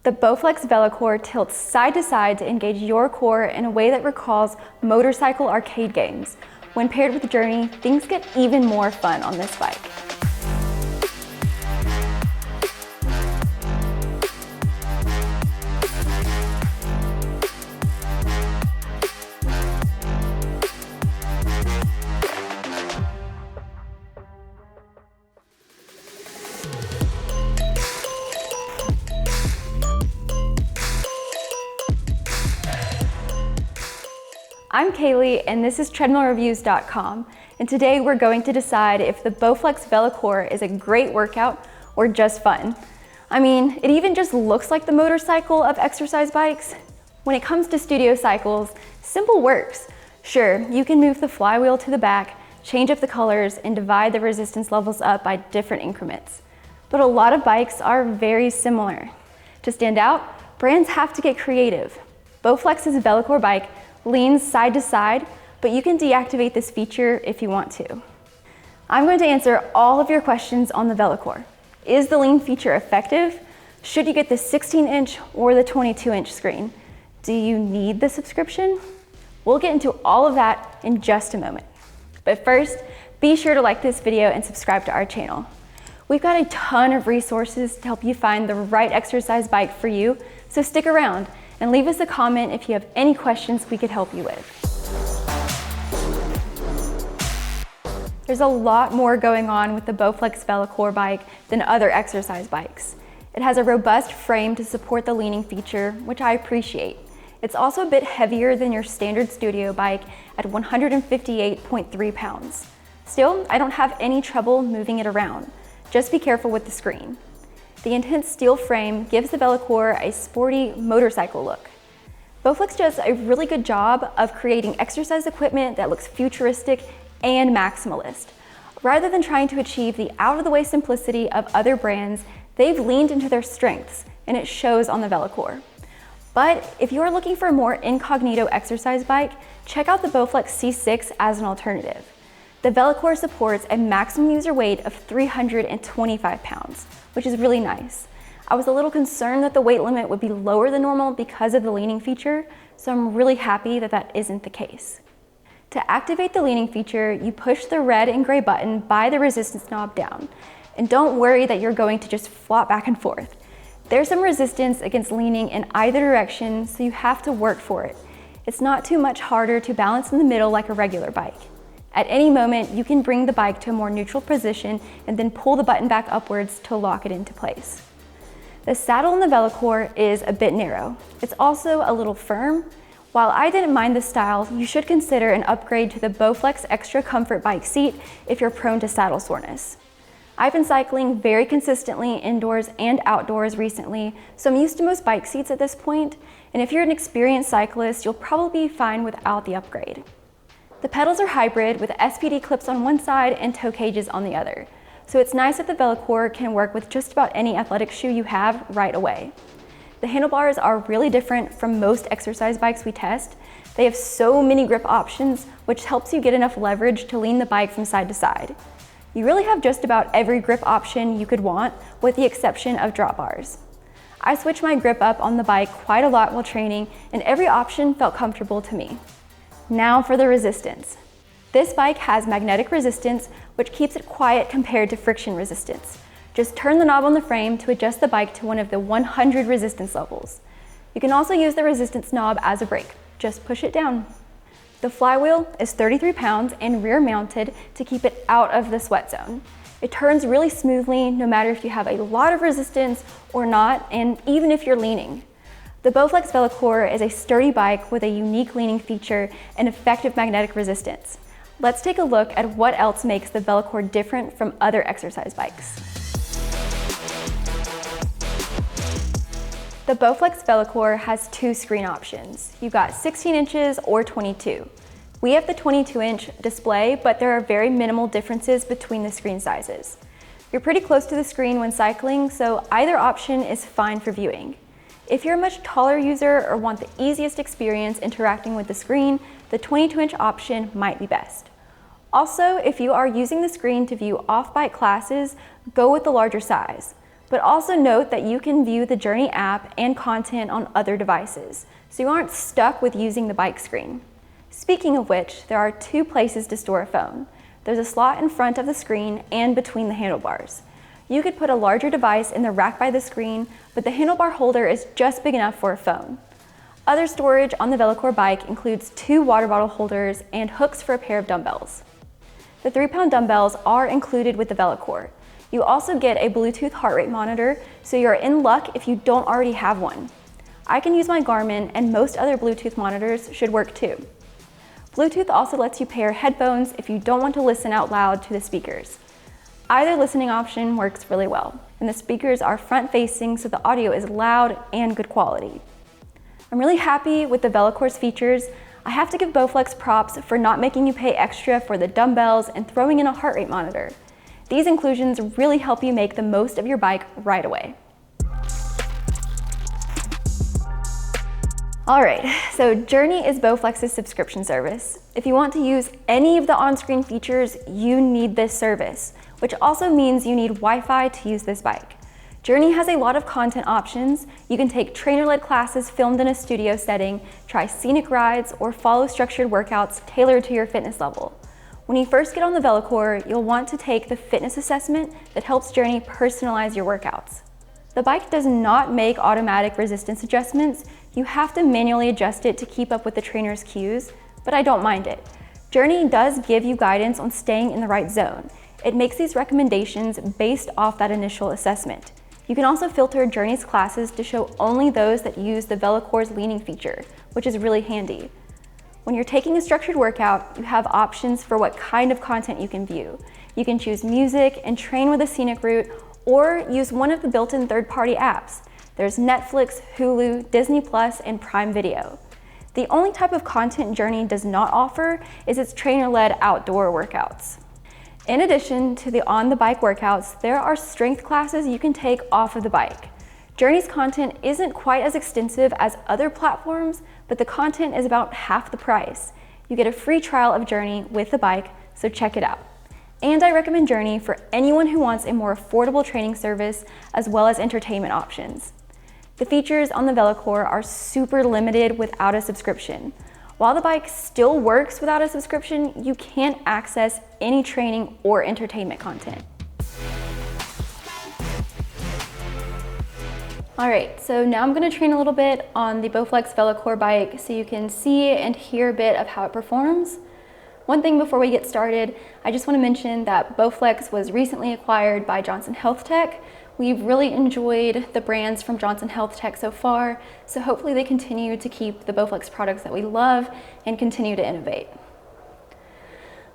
The Bowflex VeloCore tilts side to side to engage your core in a way that recalls motorcycle arcade games. When paired with JRNY, things get even more fun on this bike. I'm Kaylee, and this is treadmillreviews.com, and today we're going to decide if the Bowflex VeloCore is a great workout or just fun. I mean, it even just looks like the motorcycle of exercise bikes. When it comes to studio cycles, simple works. Sure, you can move the flywheel to the back, change up the colors, and divide the resistance levels up by different increments. But a lot of bikes are very similar. To stand out, brands have to get creative. Bowflex's VeloCore bike leans side to side, but you can deactivate this feature if you want to. I'm going to answer all of your questions on the VeloCore. Is the lean feature effective? Should you get the 16-inch or the 22-inch screen? Do you need the subscription? We'll get into all of that in just a moment. But first, be sure to like this video and subscribe to our channel. We've got a ton of resources to help you find the right exercise bike for you, so stick around and leave us a comment if you have any questions we could help you with. There's a lot more going on with the Bowflex VeloCore bike than other exercise bikes. It has a robust frame to support the leaning feature, which I appreciate. It's also a bit heavier than your standard studio bike at 158.3 pounds. Still, I don't have any trouble moving it around. Just be careful with the screen. The intense steel frame gives the VeloCore a sporty motorcycle look. Bowflex does a really good job of creating exercise equipment that looks futuristic and maximalist. Rather than trying to achieve the out-of-the-way simplicity of other brands, they've leaned into their strengths, and it shows on the VeloCore. But if you are looking for a more incognito exercise bike, check out the Bowflex C6 as an alternative. The VeloCore supports a maximum user weight of 325 pounds, which is really nice. I was a little concerned that the weight limit would be lower than normal because of the leaning feature, so I'm really happy that that isn't the case. To activate the leaning feature, you push the red and gray button by the resistance knob down. And don't worry that you're going to just flop back and forth. There's some resistance against leaning in either direction, so you have to work for it. It's not too much harder to balance in the middle like a regular bike. At any moment, you can bring the bike to a more neutral position and then pull the button back upwards to lock it into place. The saddle in the VeloCore is a bit narrow. It's also a little firm. While I didn't mind the style, you should consider an upgrade to the Bowflex Extra Comfort bike seat if you're prone to saddle soreness. I've been cycling very consistently indoors and outdoors recently, so I'm used to most bike seats at this point, and if you're an experienced cyclist, you'll probably be fine without the upgrade. The pedals are hybrid with SPD clips on one side and toe cages on the other. So it's nice that the VeloCore can work with just about any athletic shoe you have right away. The handlebars are really different from most exercise bikes we test. They have so many grip options, which helps you get enough leverage to lean the bike from side to side. You really have just about every grip option you could want, with the exception of drop bars. I switched my grip up on the bike quite a lot while training, and every option felt comfortable to me. Now for the resistance. This bike has magnetic resistance, which keeps it quiet compared to friction resistance. Just turn the knob on the frame to adjust the bike to one of the 100 resistance levels. You can also use the resistance knob as a brake. Just push it down. The flywheel is 33 pounds and rear mounted to keep it out of the sweat zone. It turns really smoothly no matter if you have a lot of resistance or not, and even if you're leaning. The Bowflex VeloCore is a sturdy bike with a unique leaning feature and effective magnetic resistance. Let's take a look at what else makes the VeloCore different from other exercise bikes. The Bowflex VeloCore has two screen options. You've got 16 inches or 22. We have the 22-inch display, but there are very minimal differences between the screen sizes. You're pretty close to the screen when cycling, so either option is fine for viewing. If you're a much taller user or want the easiest experience interacting with the screen, the 22-inch option might be best. Also, if you are using the screen to view off-bike classes, go with the larger size. But also note that you can view the JRNY app and content on other devices, so you aren't stuck with using the bike screen. Speaking of which, there are 2 places to store a phone. There's a slot in front of the screen and between the handlebars. You could put a larger device in the rack by the screen, but the handlebar holder is just big enough for a phone. Other storage on the VeloCore bike includes 2 water bottle holders and hooks for a pair of dumbbells. The 3-pound dumbbells are included with the VeloCore. You also get a Bluetooth heart rate monitor, so you're in luck if you don't already have one. I can use my Garmin, and most other Bluetooth monitors should work too. Bluetooth also lets you pair headphones if you don't want to listen out loud to the speakers. Either listening option works really well, and the speakers are front-facing, so the audio is loud and good quality. I'm really happy with the VeloCore's features. I have to give Bowflex props for not making you pay extra for the dumbbells and throwing in a heart rate monitor. These inclusions really help you make the most of your bike right away. All right, so JRNY is Bowflex's subscription service. If you want to use any of the on-screen features, you need this service, which also means you need Wi-Fi to use this bike. JRNY has a lot of content options. You can take trainer-led classes filmed in a studio setting, try scenic rides, or follow structured workouts tailored to your fitness level. When you first get on the VeloCore, you'll want to take the fitness assessment that helps JRNY personalize your workouts. The bike does not make automatic resistance adjustments. You have to manually adjust it to keep up with the trainer's cues, but I don't mind it. JRNY does give you guidance on staying in the right zone. It makes these recommendations based off that initial assessment. You can also filter JRNY's classes to show only those that use the VeloCore's leaning feature, which is really handy. When you're taking a structured workout, you have options for what kind of content you can view. You can choose music and train with a scenic route, or use one of the built-in third-party apps. There's Netflix, Hulu, Disney+, and Prime Video. The only type of content JRNY does not offer is its trainer-led outdoor workouts. In addition to the on-the-bike workouts, there are strength classes you can take off of the bike. JRNY's content isn't quite as extensive as other platforms, but the content is about half the price. You get a free trial of JRNY with the bike, so check it out. And I recommend JRNY for anyone who wants a more affordable training service as well as entertainment options. The features on the VeloCore are super limited without a subscription. While the bike still works without a subscription, you can't access any training or entertainment content. All right, so now I'm gonna train a little bit on the Bowflex VeloCore bike so you can see and hear a bit of how it performs. One thing before we get started, I just wanna mention that Bowflex was recently acquired by Johnson Health Tech. We've really enjoyed the brands from Johnson Health Tech so far, so hopefully they continue to keep the Bowflex products that we love and continue to innovate.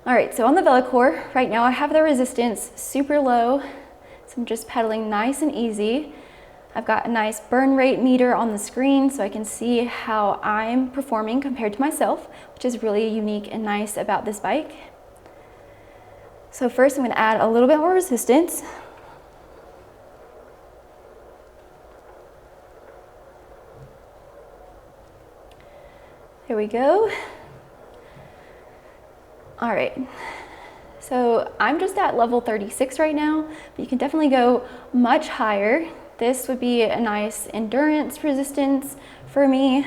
All right, so on the VeloCore, right now I have the resistance super low, so I'm just pedaling nice and easy. I've got a nice burn rate meter on the screen so I can see how I'm performing compared to myself, which is really unique and nice about this bike. So first I'm gonna add a little bit more resistance. There we go. All right, so I'm just at level 36 right now, but you can definitely go much higher. This would be a nice endurance resistance for me.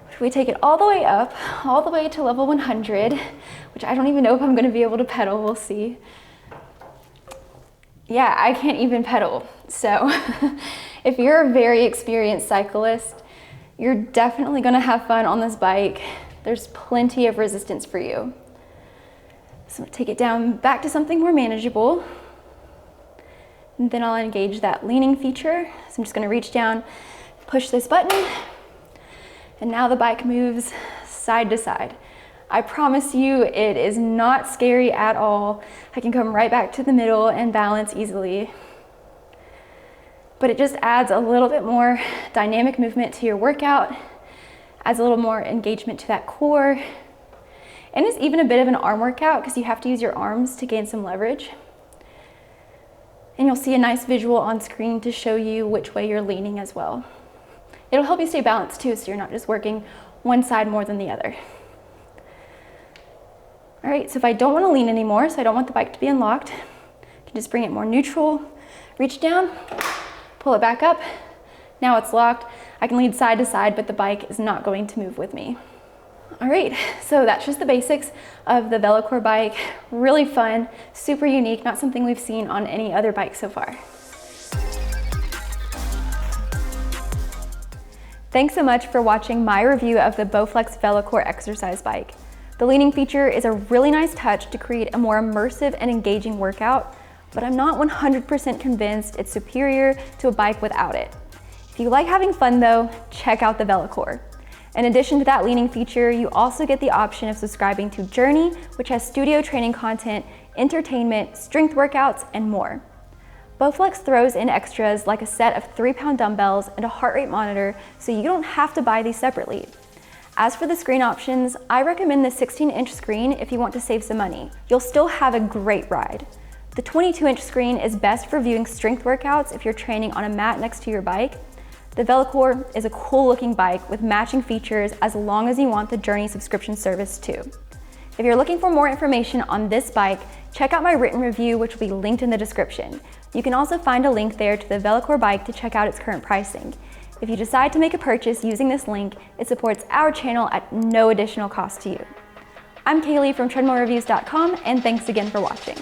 If we take it all the way up, all the way to level 100, which I don't even know if I'm gonna be able to pedal, we'll see. Yeah, I can't even pedal. So if you're a very experienced cyclist, you're definitely gonna have fun on this bike. There's plenty of resistance for you. So I'm gonna take it down back to something more manageable. And then I'll engage that leaning feature. So I'm just gonna reach down, push this button, and now the bike moves side to side. I promise you it is not scary at all. I can come right back to the middle and balance easily. But it just adds a little bit more dynamic movement to your workout, adds a little more engagement to that core, and it's even a bit of an arm workout because you have to use your arms to gain some leverage. And you'll see a nice visual on screen to show you which way you're leaning as well. It'll help you stay balanced too, so you're not just working one side more than the other. All right, so if I don't want to lean anymore, so I don't want the bike to be unlocked, I can just bring it more neutral, Reach down, pull it back up. Now it's locked. I can lead side to side, but the bike is not going to move with me. All right, so that's just the basics of the VeloCore bike. Really fun, super unique, not something we've seen on any other bike so far. Thanks so much for watching my review of the Bowflex VeloCore Exercise Bike. The leaning feature is a really nice touch to create a more immersive and engaging workout, but I'm not 100% convinced it's superior to a bike without it. If you like having fun though, check out the VeloCore. In addition to that leaning feature, you also get the option of subscribing to JRNY, which has studio training content, entertainment, strength workouts, and more. Bowflex throws in extras like a set of 3-pound dumbbells and a heart rate monitor, so you don't have to buy these separately. As for the screen options, I recommend the 16-inch screen if you want to save some money. You'll still have a great ride. The 22-inch screen is best for viewing strength workouts if you're training on a mat next to your bike. The VeloCore is a cool looking bike with matching features as long as you want the JRNY subscription service too. If you're looking for more information on this bike, check out my written review, which will be linked in the description. You can also find a link there to the VeloCore bike to check out its current pricing. If you decide to make a purchase using this link, it supports our channel at no additional cost to you. I'm Kaylee from treadmillreviews.com, and thanks again for watching.